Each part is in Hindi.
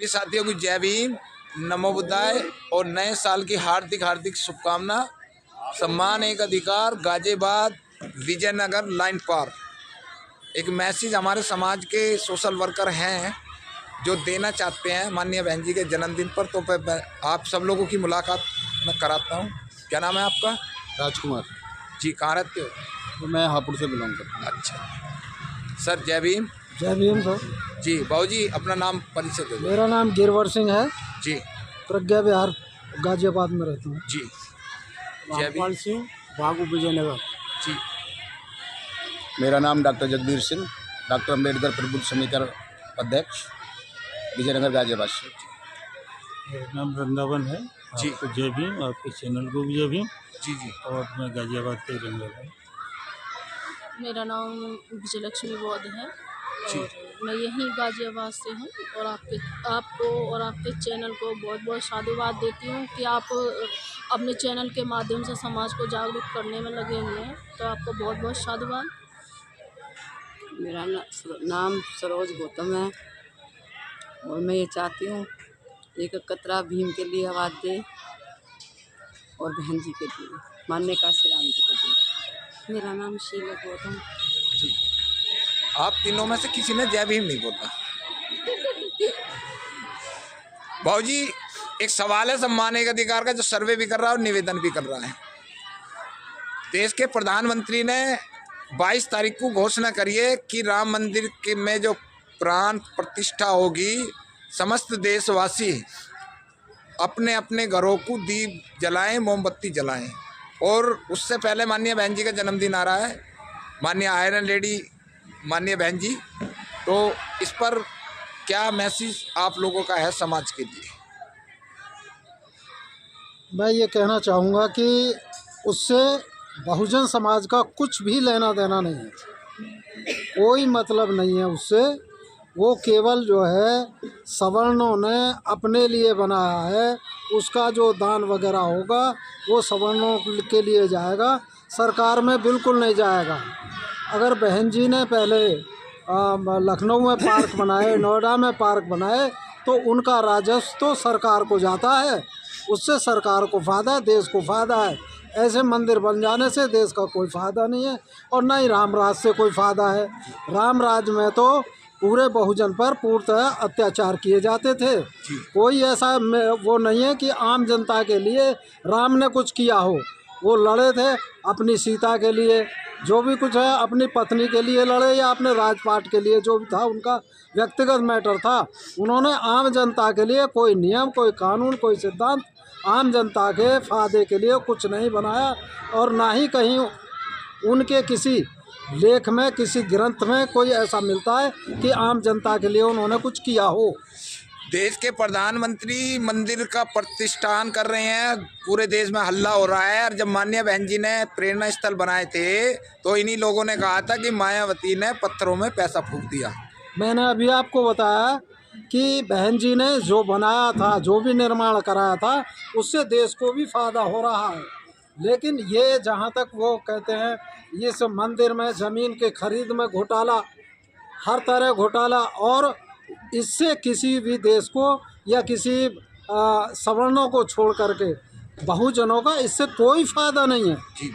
सभी साथियों को जय भीम, नमो बुद्धाय और नए साल की हार्दिक हार्दिक शुभकामना। सम्मान एक अधिकार, गाजियाबाद विजयनगर लाइन पार। एक मैसेज हमारे समाज के सोशल वर्कर हैं जो देना चाहते हैं माननीय बहन जी के जन्मदिन पर, तो आप सब लोगों की मुलाकात मैं कराता हूँ। क्या नाम है आपका? राजकुमार जी। कहाँ रहते हो? तो मैं हापुड़ से बिलोंग करता हूँ। अच्छा सर, जय भीम। जय भीम सर। जी बाबू जी, अपना नाम परिचय दे दो। मेरा नाम गिरवर सिंह है जी। प्रज्ञा विहार गाजियाबाद में रहता हूँ। जी। जय भीम सिंह बागू विजयनगर। जी। मेरा नाम डॉक्टर जगबीर सिंह, डॉक्टर अम्बेडकर प्रबुद्ध समिति अध्यक्ष, विजयनगर गाजियाबाद से। मेरा नाम वृंदावन है जी। आपको जय भीम, आपके चैनल को भी जय भीम। जी जी। और मैं गाजियाबाद के रहने वाला हूँ। मेरा नाम विजयलक्ष्मी बौद्ध है जी। और मैं यहीं गाजियाबाद से हूँ और आपको और आपके चैनल को बहुत बहुत साधुवाद देती हूँ कि आप अपने चैनल के माध्यम से समाज को जागरूक करने में लगे हुए हैं, तो आपको बहुत बहुत साधुवाद। मेरा नाम सरोज गौतम है और मैं ये चाहती हूँ एक कतरा भीम के लिए आवाज़ दे और बहन जी के लिए मान्य काशी राम जी के लिए। मेरा नाम शीला गौतम। जी। आप तीनों में से किसी ने जय भीम नहीं बोला। भाऊजी, एक सवाल है सम्मान एक अधिकार का, जो सर्वे भी कर रहा है और निवेदन भी कर रहा है। देश के प्रधानमंत्री ने 22 तारीख को घोषणा करी है कि राम मंदिर के में जो प्राण प्रतिष्ठा होगी, समस्त देशवासी अपने अपने घरों को दीप जलाएं, मोमबत्ती जलाएं। और उससे पहले माननीय बहन जी का जन्मदिन आ रहा है, माननीय आयरन लेडी माननीय बहन जी, तो इस पर क्या मैसेज आप लोगों का है समाज के लिए? मैं ये कहना चाहूँगा कि उससे बहुजन समाज का कुछ भी लेना देना नहीं है, कोई मतलब नहीं है उससे। वो केवल जो है सवर्णों ने अपने लिए बनाया है, उसका जो दान वगैरह होगा वो सवर्णों के लिए जाएगा, सरकार में बिल्कुल नहीं जाएगा। अगर बहन जी ने पहले लखनऊ में पार्क बनाए, नोएडा में पार्क बनाए, तो उनका राजस्व तो सरकार को जाता है, उससे सरकार को फ़ायदा, देश को फ़ायदा है। ऐसे मंदिर बन जाने से देश का कोई फ़ायदा नहीं है और न ही राम राज से कोई फ़ायदा है। राम राज में तो पूरे बहुजन पर पूर्णतः अत्याचार किए जाते थे। कोई ऐसा वो नहीं है कि आम जनता के लिए राम ने कुछ किया हो। वो लड़े थे अपनी सीता के लिए, जो भी कुछ है अपनी पत्नी के लिए लड़े या अपने राजपाट के लिए, जो भी था उनका व्यक्तिगत मैटर था। उन्होंने आम जनता के लिए कोई नियम, कोई कानून, कोई सिद्धांत आम जनता के फ़ायदे के लिए कुछ नहीं बनाया और ना ही कहीं उनके किसी लेख में, किसी ग्रंथ में कोई ऐसा मिलता है कि आम जनता के लिए उन्होंने कुछ किया हो। देश के प्रधानमंत्री मंदिर का प्रतिष्ठान कर रहे हैं, पूरे देश में हल्ला हो रहा है। और जब माननीय बहन जी ने प्रेरणा स्थल बनाए थे तो इन्हीं लोगों ने कहा था कि मायावती ने पत्थरों में पैसा फूंक दिया। मैंने अभी आपको बताया कि बहन जी ने जो बनाया था, जो भी निर्माण कराया था, उससे देश को भी फ़ायदा हो रहा है। लेकिन ये जहाँ तक वो कहते हैं इस मंदिर में ज़मीन के खरीद में घोटाला, हर तरह घोटाला, और इससे किसी भी देश को या किसी सवर्णों को छोड़ करके बहुजनों का इससे कोई फ़ायदा नहीं है। जी।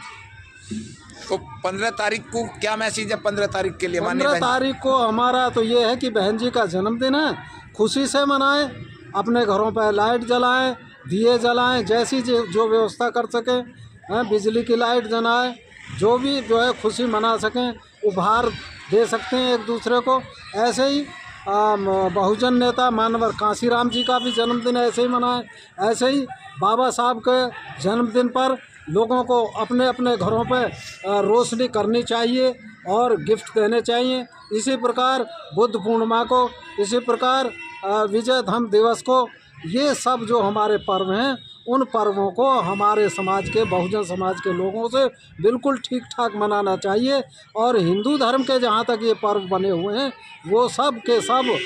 तो 15 तारीख को क्या मैसेज है 15 तारीख के लिए? 15 तारीख को हमारा तो ये है कि बहन जी का जन्मदिन है, खुशी से मनाएं, अपने घरों पर लाइट जलाएं, दिए जलाएं, जैसी जो व्यवस्था कर सकें, बिजली की लाइट जलाएं, जो भी जो है खुशी मना सकें, उपहार दे सकते हैं एक दूसरे को। ऐसे ही बहुजन नेता मानवर काशी राम जी का भी जन्मदिन ऐसे ही मनाएं। ऐसे ही बाबा साहब के जन्मदिन पर लोगों को अपने अपने घरों पर रोशनी करनी चाहिए और गिफ्ट देने चाहिए। इसी प्रकार बुद्ध पूर्णिमा को, इसी प्रकार विजयदशमी दिवस को, ये सब जो हमारे पर्व हैं, उन पर्वों को हमारे समाज के, बहुजन समाज के लोगों से बिल्कुल ठीक ठाक मनाना चाहिए। और हिंदू धर्म के जहाँ तक ये पर्व बने हुए हैं वो सब के सब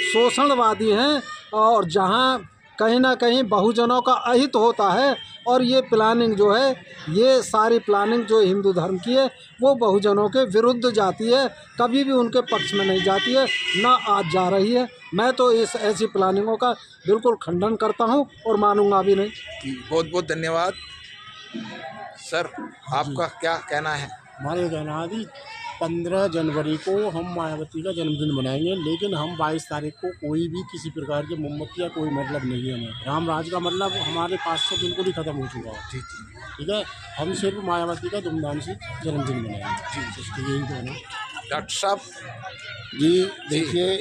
शोषणवादी हैं और जहाँ कहीं ना कहीं बहुजनों का अहित होता है। और ये प्लानिंग जो है, ये सारी प्लानिंग जो हिंदू धर्म की है वो बहुजनों के विरुद्ध जाती है, कभी भी उनके पक्ष में नहीं जाती है, ना आज जा रही है। मैं तो इस ऐसी प्लानिंगों का बिल्कुल खंडन करता हूँ और मानूंगा भी नहीं। बहुत बहुत धन्यवाद सर। आपका क्या कहना है? हमारे कहना है कि 15 जनवरी को हम मायावती का जन्मदिन मनाएंगे, लेकिन हम 22 तारीख को कोई भी किसी प्रकार के मोमबत्ती या कोई मतलब नहीं है हमें। राम राज का मतलब हमारे पास से बिल्कुल ही ख़त्म हो चुका है। ठीक है, हम सिर्फ मायावती का धूमधाम से जन्मदिन मनाएंगे। यही कहना। डॉक्टर साहब जी देखिए,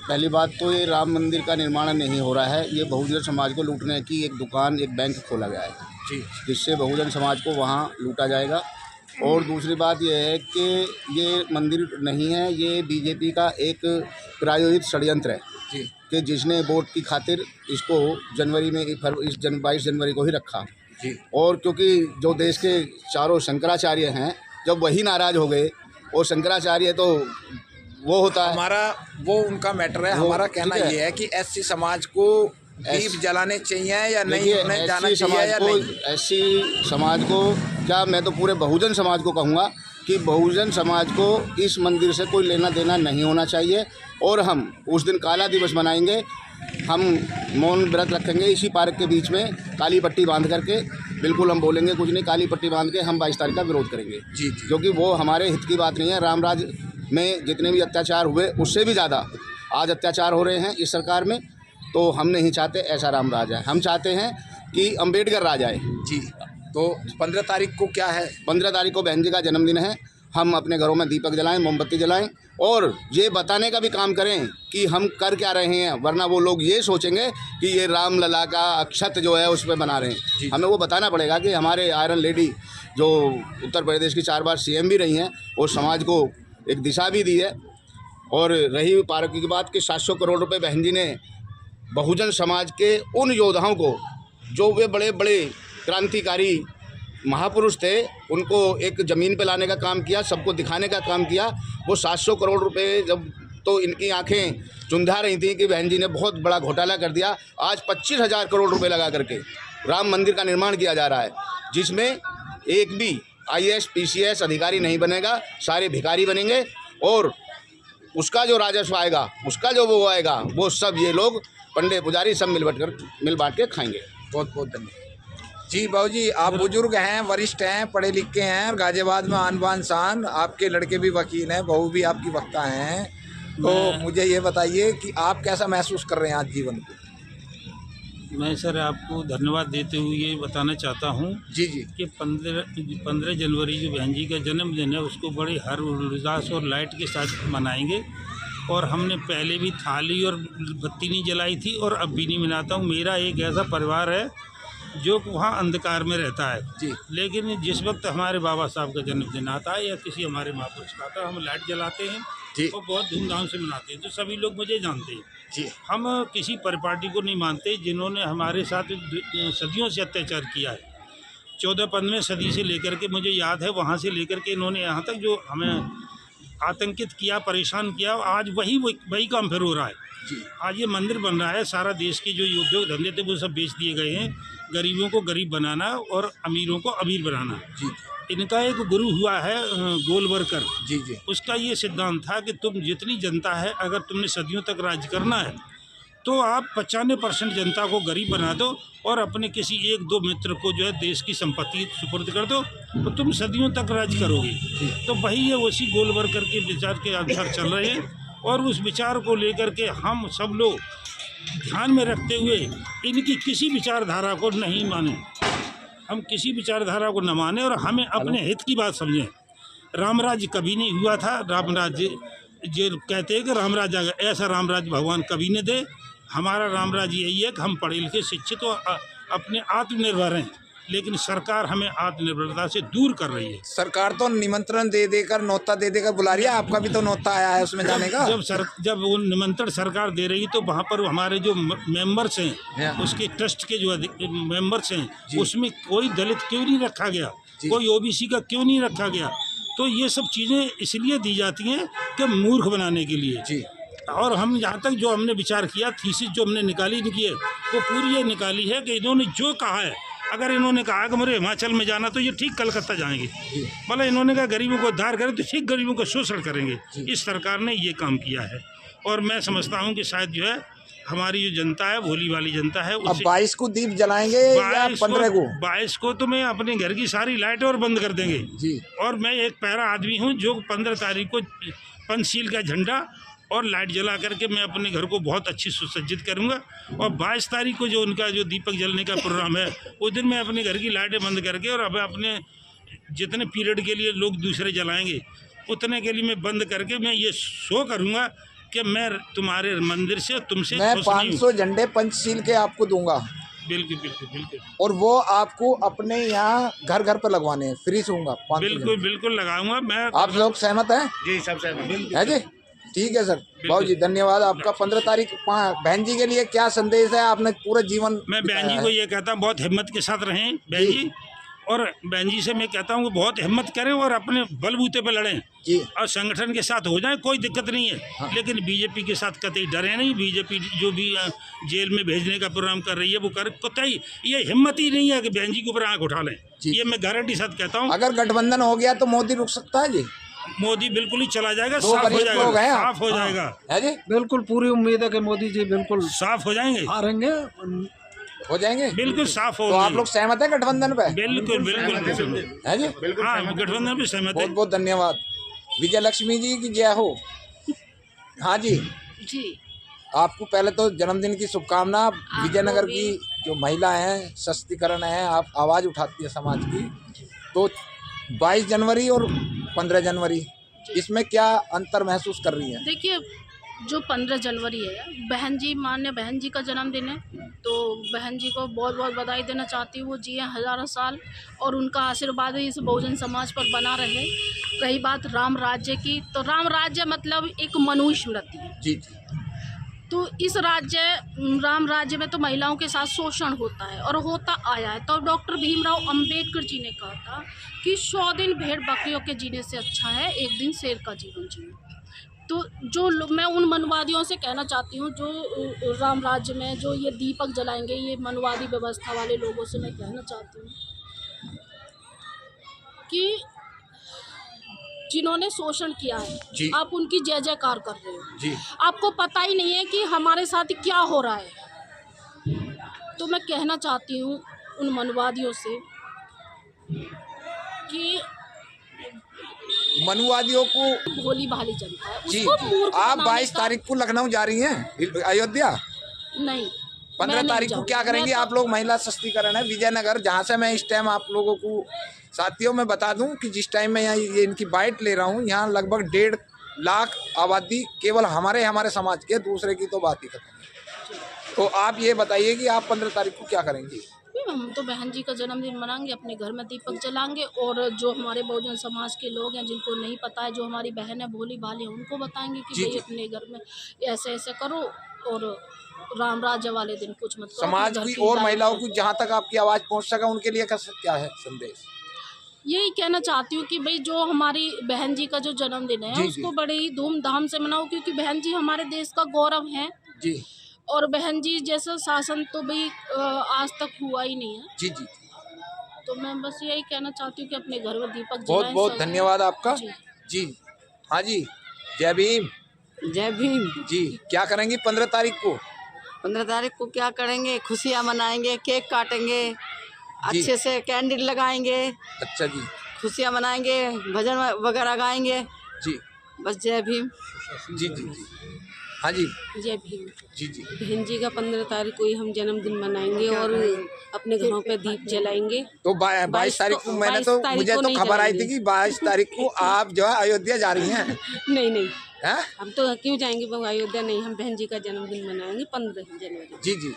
पहली बात तो ये राम मंदिर का निर्माण नहीं हो रहा है, ये बहुजन समाज को लूटने की एक दुकान, एक बैंक खोला गया है जी, जिससे बहुजन समाज को वहाँ लूटा जाएगा। और दूसरी बात यह है कि ये मंदिर नहीं है, ये बीजेपी का एक प्रायोजित षड्यंत्र है जी कि जिसने वोट की खातिर इसको जनवरी में 22 जनवरी को ही रखा जी। और क्योंकि जो देश के चारों शंकराचार्य हैं, जब वही नाराज़ हो गए, और शंकराचार्य तो वो होता है हमारा वो उनका मैटर है। हमारा कहना ये है कि एससी समाज को दीप जलाने चाहिए या नहीं, उन्हें जाना चाहिए या नहीं? एससी समाज को क्या, मैं तो पूरे बहुजन समाज को कहूँगा कि बहुजन समाज को इस मंदिर से कोई लेना देना नहीं होना चाहिए। और हम उस दिन काला दिवस मनाएंगे, हम मौन व्रत रखेंगे इसी पार्क के बीच में काली पट्टी बांध करके। बिल्कुल हम बोलेंगे कुछ नहीं, काली पट्टी बांध के हम 22 तारीख का विरोध करेंगे जी, क्योंकि वो हमारे हित की बात नहीं है। रामराज में जितने भी अत्याचार हुए उससे भी ज़्यादा आज अत्याचार हो रहे हैं इस सरकार में, तो हम नहीं चाहते ऐसा रामराज है। हम चाहते हैं कि अम्बेडकर राज आए जी। तो 15 तारीख को क्या है? 15 तारीख को बहन जी का जन्मदिन है। हम अपने घरों में दीपक जलाएं, मोमबत्ती जलाएं और ये बताने का भी काम करें कि हम कर क्या रहे हैं, वरना वो लोग ये सोचेंगे कि ये रामलला का अक्षत जो है उस पर बना रहे हैं। हमें वो बताना पड़ेगा कि हमारे आयरन लेडी जो उत्तर प्रदेश की 4 बार CM भी रही हैं, वो समाज को एक दिशा भी दी है। और रही पार्क की बात कि 700 करोड़ रुपये बहन जी ने बहुजन समाज के उन योद्धाओं को, जो वे बड़े बड़े क्रांतिकारी महापुरुष थे, उनको एक ज़मीन पे लाने का काम किया, सबको दिखाने का काम किया। वो 700 करोड़ रुपए जब, तो इनकी आंखें चुंधा रही थी कि बहन जी ने बहुत बड़ा घोटाला कर दिया। आज 25,000 करोड़ रुपए लगा करके राम मंदिर का निर्माण किया जा रहा है, जिसमें एक भी IAS PCS अधिकारी नहीं बनेगा, सारे भिखारी बनेंगे। और उसका जो राजस्व आएगा, उसका जो वो आएगा, वो सब ये लोग पंडे पुजारी सब मिल बांट के खाएंगे। बहुत बहुत धन्यवाद जी। बाबू जी, आप बुजुर्ग हैं, वरिष्ठ हैं, पढ़े लिखे हैं, और गाजियाबाद में आन बान शान, आपके लड़के भी वकील हैं, बहू भी आपकी वक्ता हैं, तो मुझे ये बताइए कि आप कैसा महसूस कर रहे हैं आज जीवन को? मैं सर आपको धन्यवाद देते हुए ये बताना चाहता हूँ जी जी कि 15 जनवरी जो बहन जी का जन्मदिन है उसको बड़े हर्षोल्लास और लाइट के साथ मनाएंगे। और हमने पहले भी थाली और बत्ती नहीं जलाई थी और अब भी नहीं मनाता हूँ। मेरा एक ऐसा परिवार है जो वहाँ अंधकार में रहता है जी, लेकिन जिस वक्त हमारे बाबा साहब का जन्मदिन आता है या किसी हमारे महापुरुष का आता है, हम लाइट जलाते हैं जी और बहुत धूमधाम से मनाते हैं। तो सभी लोग मुझे जानते हैं जी। हम किसी परिपाटी को नहीं मानते जिन्होंने हमारे साथ सदियों से अत्याचार किया है। 14-15 सदी से लेकर के मुझे याद है, वहाँ से लेकर के इन्होंने यहाँ तक जो हमें आतंकित किया, परेशान किया, आज वही काम फिर हो रहा है जी। आज ये मंदिर बन रहा है, सारा देश के जो उद्योग धंधे थे वो सब बेच दिए गए हैं। गरीबों को गरीब बनाना और अमीरों को अमीर बनाना जी। इनका एक गुरु हुआ है गोलवरकर जी जी। उसका ये सिद्धांत था कि तुम जितनी जनता है, अगर तुमने सदियों तक राज करना है तो आप 95% जनता को गरीब बना दो और अपने किसी 1-2 मित्र को जो है देश की संपत्ति सुपुर्द कर दो, तो तुम सदियों तक राज करोगे। तो वही ये उसी गोलवरकर के विचार के अनुसार चल रहे हैं और उस विचार को लेकर के हम सब लोग ध्यान में रखते हुए इनकी किसी विचारधारा को नहीं माने, हम किसी विचारधारा को न माने और हमें अपने हित की बात समझें। रामराज कभी नहीं हुआ था, रामराज जो कहते हैं कि रामराज ऐसा रामराज भगवान कभी न दे। हमारा रामराज यही है कि हम पढ़े लिखे शिक्षित तो अपने आत्मनिर्भर हैं, लेकिन सरकार हमें आत्मनिर्भरता से दूर कर रही है। सरकार तो निमंत्रण दे देकर, नौता दे देकर बुला रही है, आपका भी तो नौता आया है उसमें जाने का। जब वो निमंत्रण सरकार दे रही तो वहाँ पर हमारे जो मेंबर्स हैं, उसके ट्रस्ट के जो मेंबर्स हैं, उसमें कोई दलित क्यों नहीं रखा गया, कोई OBC का क्यों नहीं रखा गया? तो ये सब चीज़ें इसलिए दी जाती हैं कि मूर्ख बनाने के लिए जी। और हम यहाँ तक जो हमने विचार किया, थीसिस जो हमने निकाली है, वो पूरी ये निकाली है कि इन्होंने जो कहा है, अगर इन्होंने कहा कि मुझे हिमाचल में जाना तो ये ठीक कलकत्ता जाएंगे, मतलब इन्होंने कहा गरीबों को उद्धार करें तो ठीक गरीबों को शोषण करेंगे। इस सरकार ने ये काम किया है और मैं समझता हूँ कि शायद जो है हमारी जो जनता है, भोली वाली जनता है, अब 22 को दीप जलाएंगे या 15 को? 22 को तो मैं अपने घर की सारी लाइटें और बंद कर देंगे जी। और मैं एक पैरा आदमी हूँ जो 15 तारीख को पंचशील का झंडा और लाइट जला करके मैं अपने घर को बहुत अच्छी सुसज्जित करूँगा। और 22 तारीख को जो उनका जो दीपक जलने का प्रोग्राम है, उस दिन मैं अपने घर की लाइटें बंद करके और अब अपने जितने पीरियड के लिए लोग दूसरे जलाएंगे उतने के लिए मैं बंद करके मैं ये शो करूँगा कि मैं तुम्हारे मंदिर से तुमसे मैं खुश नहीं हूँ। 500 झंडे पंचशील के आपको दूंगा बिल्कुल बिल्कुल बिल्कुल और वो आपको अपने यहाँ घर घर पर लगवाने हैं, फ्री से होगा 500 बिल्कुल झंडे। बिल्कुल लगाऊंगा मैं। आप लोग सहमत हैं? जी सब सहमत है जी, ठीक है सर। बाबू जी धन्यवाद आपका। 15 तारीख बहन जी के लिए क्या संदेश है? आपने पूरा जीवन मैं बहन जी को ये कहता हूँ बहुत हिम्मत के साथ रहें बहन जी, और बहन जी से मैं कहता हूँ कि बहुत हिम्मत करें और अपने बलबूते पे लड़ें जी। और संगठन के साथ हो जाए, कोई दिक्कत नहीं है। हाँ। लेकिन बीजेपी के साथ कतई डरे नहीं। बीजेपी जो भी जेल में भेजने का प्रोग्राम कर रही है वो कर कतई ये हिम्मत ही नहीं है कि बहन जी के ऊपर आँख उठा लें। ये मैं गारंटी साथ कहता हूँ। अगर गठबंधन हो गया तो मोदी रुक सकता है जी? मोदी बिल्कुल ही चला जाएगा, दो साफ हो वरिष्ठ लोग हैं जाएगा, आप। साफ हो जाएगा। है जी, बिल्कुल पूरी उम्मीद है कि मोदी जी बिल्कुल साफ हो जाएंगे, हारेंगे। हो जाएंगे बिल्कुल साफ हो। तो आप लोग सहमत है गठबंधन पे? बिल्कुल बिल्कुल बिल्कुल है जी, हाँ, गठबंधन भी सहमत है। बहुत बहुत धन्यवाद। विजय लक्ष्मी जी की जय हो। हाँ जी, जी आपको पहले तो जन्मदिन की शुभकामना। विजयनगर की जो महिला हैं, सशक्तिकरण है, आप आवाज़ उठाती है समाज की, तो 22 जनवरी और 15 जनवरी इसमें क्या अंतर महसूस कर रही हैं? देखिए, जो 15 जनवरी है बहन जी, मान्य बहन जी का जन्मदिन है, तो बहन जी को बहुत बहुत बधाई देना चाहती हूँ। वो जिए हज़ारों साल और उनका आशीर्वाद इस बहुजन समाज पर बना रहे। रही बात राम राज्य की, तो राम राज्य मतलब एक मनुष्य स्मृति है जी जी। तो इस राम राज्य में तो महिलाओं के साथ शोषण होता है और होता आया है। तो डॉक्टर भीमराव अंबेडकर जी ने कहा था कि 100 दिन भेड़ बकरियों के जीने से अच्छा है एक दिन शेर का जीवन जीना। तो मैं उन मनुवादियों से कहना चाहती हूँ जो राम राज्य में जो ये दीपक जलाएंगे, ये मनुवादी व्यवस्था वाले लोगों से मैं कहना चाहती हूँ कि जिन्होंने शोषण किया है, आप उनकी जय जयकार कर रहे हो जी। आपको पता ही नहीं है कि हमारे साथ क्या हो रहा है। तो मैं कहना चाहती हूँ उन मनुवादियों से कि मनुवादियों को भोली भाली जनता है, जी, उसको मूर्ख आप बनाने 22 का- तारीख को लखनऊ जा रही हैं अयोध्या? नहीं, 15 मैं तारीख नहीं को क्या जाऊंगी। करेंगी? मैं आप लोग महिला सशक्तिकरण है विजयनगर, जहाँ से मैं इस टाइम आप लोगों को साथियों में बता दूं कि जिस टाइम मैं यहाँ ये इनकी बाइट ले रहा हूँ, यहाँ लगभग 1.5 लाख आबादी केवल हमारे समाज के, दूसरे की तो बात ही खत्म है। तो आप ये बताइए कि आप 15 तारीख को क्या करेंगी? हम तो बहन जी का जन्मदिन मनाएंगे, अपने घर में दीपक जलाएंगे और जो हमारे बहुजन समाज के लोग हैं जिनको नहीं पता है, जो हमारी बहन है भोली भाली है, उनको बताएंगे कि भाई अपने घर में ऐसे ऐसे करो और राम राज्य वाले दिन कुछ मत करो। समाज अपने की घर और लाइफ महिलाओं में। की जहाँ तक आपकी आवाज़ पहुँच सका उनके लिए क्या है संदेश? यही कहना चाहती हूँ कि भाई जो हमारी बहन जी का जो जन्मदिन है जी, उसको बड़े ही धूमधाम से मनाओ, क्योंकि बहन जी हमारे देश का गौरव है जी और बहन जी जैसा शासन तो भाई आज तक हुआ ही नहीं है। जी जी। तो मैं बस यही कहना चाहती हूँ कि अपने घर में दीपक बहुत जलाएं बहुत सब। धन्यवाद आपका जी। जी। हाँ जी, जय भीम जय भीम। जी। क्या करेंगी 15 तारीख को? 15 तारीख को क्या करेंगे? खुशियाँ मनाएंगे, केक काटेंगे, अच्छे से कैंडल लगाएंगे, अच्छा जी। खुशियाँ मनाएंगे, भजन वगैरह गाएंगे। जी बस जय भीम। जी जी जी। हाँ जी जय भीम। जी जी। बहन जी का 15 तारीख को ही हम जन्मदिन मनाएंगे और अपने घरों पे दीप जलाएंगे। तो 22 तारीख को मैंने तो 22 तारीख मुझे को तो नहीं खबर आई थी जलाएंगे। कि 22 तारीख को आप जो है अयोध्या जा रही हैं। नहीं नहीं, हैं? हम तो क्यों जाएंगे अयोध्या? नहीं, हम बहन जी का जन्मदिन मनाएंगे 15 जनवरी। जी जी।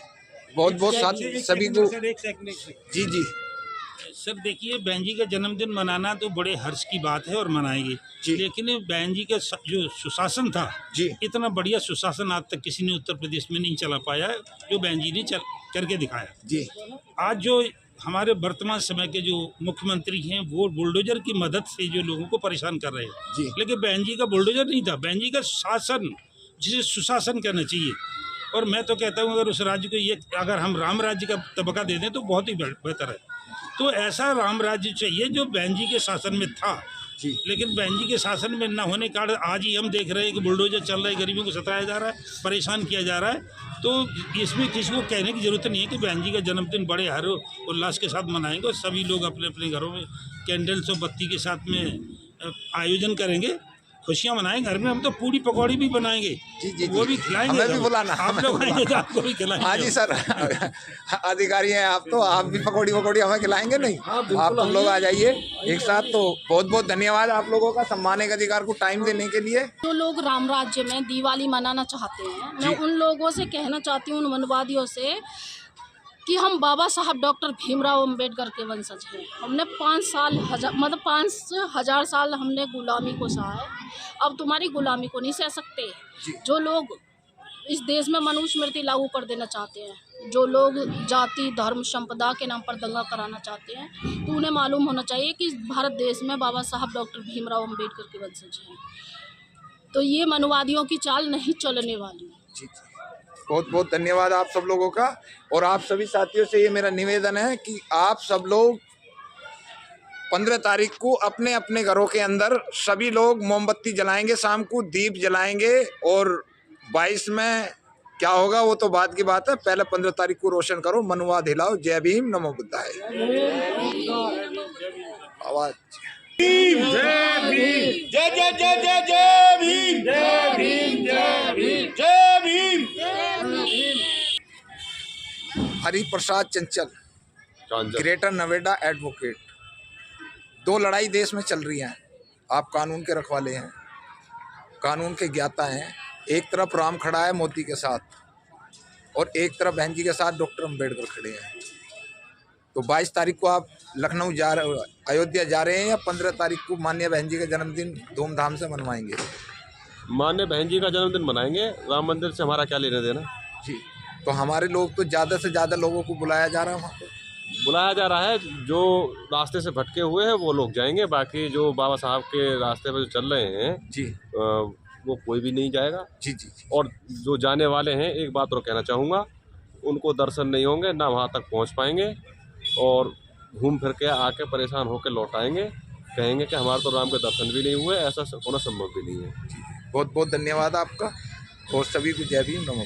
बहुत बहुत साथ सभी को जी जी। सर देखिए, बहन जी का जन्मदिन मनाना तो बड़े हर्ष की बात है और मनाएंगे, लेकिन बहन जी का जो सुशासन था जी, इतना बढ़िया सुशासन आज तक किसी ने उत्तर प्रदेश में नहीं चला पाया है जो बहन जी ने करके दिखाया जी। आज जो हमारे वर्तमान समय के जो मुख्यमंत्री हैं वो बुलडोजर की मदद से जो लोगों को परेशान कर रहे हैं जी। लेकिन बहन जी का बुलडोजर नहीं था, बहन जी का शासन, जिसे सुशासन कहना चाहिए, और मैं तो कहता हूँ अगर उस राज्य को ये अगर हम राम राज्य का तबका दे दें तो बहुत ही बेहतर है। तो ऐसा राम राज्य चाहिए जो बहन जी के शासन में था, लेकिन बहन जी के शासन में न होने के कारण आज ही हम देख रहे हैं कि बुलडोजर चल रहा है, गरीबों को सताया जा रहा है, परेशान किया जा रहा है। तो इसमें किसी को कहने की ज़रूरत नहीं है कि बहन जी का जन्मदिन बड़े हर उल्लास के साथ मनाएंगे और सभी लोग अपने अपने घरों में कैंडल्स और बत्ती के साथ में आयोजन करेंगे, खुशियाँ मनाएंगे। घर में हम तो पूड़ी पकौड़ी भी बनाएंगे, जी, वो भी खिलाएंगे। हमें भी बुलाना, आप लोग आएंगे तो आपको भी खिलाएंगे। हाँ जी सर, अधिकारी हैं आप, तो आप भी पकौड़ी वकौड़ी हमें खिलाएंगे नहीं? आप तुम लोग आ जाइए एक साथ। तो बहुत बहुत धन्यवाद आप लोगों का सम्मानित अधिकार को टाइम देने के लिए। जो लोग राम राज्य में दिवाली मनाना चाहते हैं, मैं उन लोगों से कहना चाहती हूँ, उन वनवादियों से, कि हम बाबा साहब डॉक्टर भीमराव अंबेडकर के वंशज हैं। हमने 5,000 साल हमने गुलामी को सहा है, अब तुम्हारी गुलामी को नहीं सह सकते। जो लोग इस देश में मनुस्मृति लागू कर देना चाहते हैं, जो लोग जाति धर्म संपदा के नाम पर दंगा कराना चाहते हैं, तो उन्हें मालूम होना चाहिए कि भारत देश में बाबा साहब डॉक्टर भीमराव अंबेडकर के वंशज हैं। तो ये मनवादियों की चाल नहीं चलने वाली। बहुत बहुत धन्यवाद आप सब लोगों का। और आप सभी साथियों से ये मेरा निवेदन है कि आप सब लोग 15 तारीख को अपने अपने घरों के अंदर सभी लोग मोमबत्ती जलाएंगे, शाम को दीप जलाएंगे। और 22 में क्या होगा वो तो बाद की बात है, पहले 15 तारीख को रोशन करो, मनुआ हिलाओ। जय भीम, नमो बुद्धाय। आवाज जय भीम, जय जय जय जय जय भीम, जय भीम, जय भीम, जय भीम। हरि प्रसाद चंचल, ग्रेटर नोएडा एडवोकेट। 2 लड़ाई देश में चल रही हैं। आप कानून के रखवाले हैं, कानून के ज्ञाता हैं। एक तरफ राम खड़ा है मोदी के साथ और एक तरफ बहन जी के साथ डॉक्टर अंबेडकर खड़े हैं। तो 22 तारीख को आप लखनऊ जा रहे, अयोध्या जा रहे हैं, या 15 तारीख को माननीय बहन जी का जन्मदिन धूमधाम से मनवाएंगे? माननीय बहन जी का जन्मदिन मनाएंगे, राम मंदिर से हमारा क्या लेना देना। जी, तो हमारे लोग तो ज़्यादा से ज़्यादा लोगों को बुलाया जा रहा है, वहाँ पर बुलाया जा रहा है। जो रास्ते से भटके हुए हैं वो लोग जाएंगे, बाकी जो बाबा साहब के रास्ते पर जो चल रहे हैं जी, वो कोई भी नहीं जाएगा। जी जी जी। और जो जाने वाले हैं, एक बात और कहना चाहूँगा, उनको दर्शन नहीं होंगे, ना वहाँ तक पहुँच पाएंगे और घूम फिर के आके परेशान होकर लौट आएंगे, कहेंगे कि हमारे तो राम के दर्शन भी नहीं हुए। ऐसा होना संभव भी नहीं है। बहुत बहुत धन्यवाद आपका और सभी को जय भीम, नमो।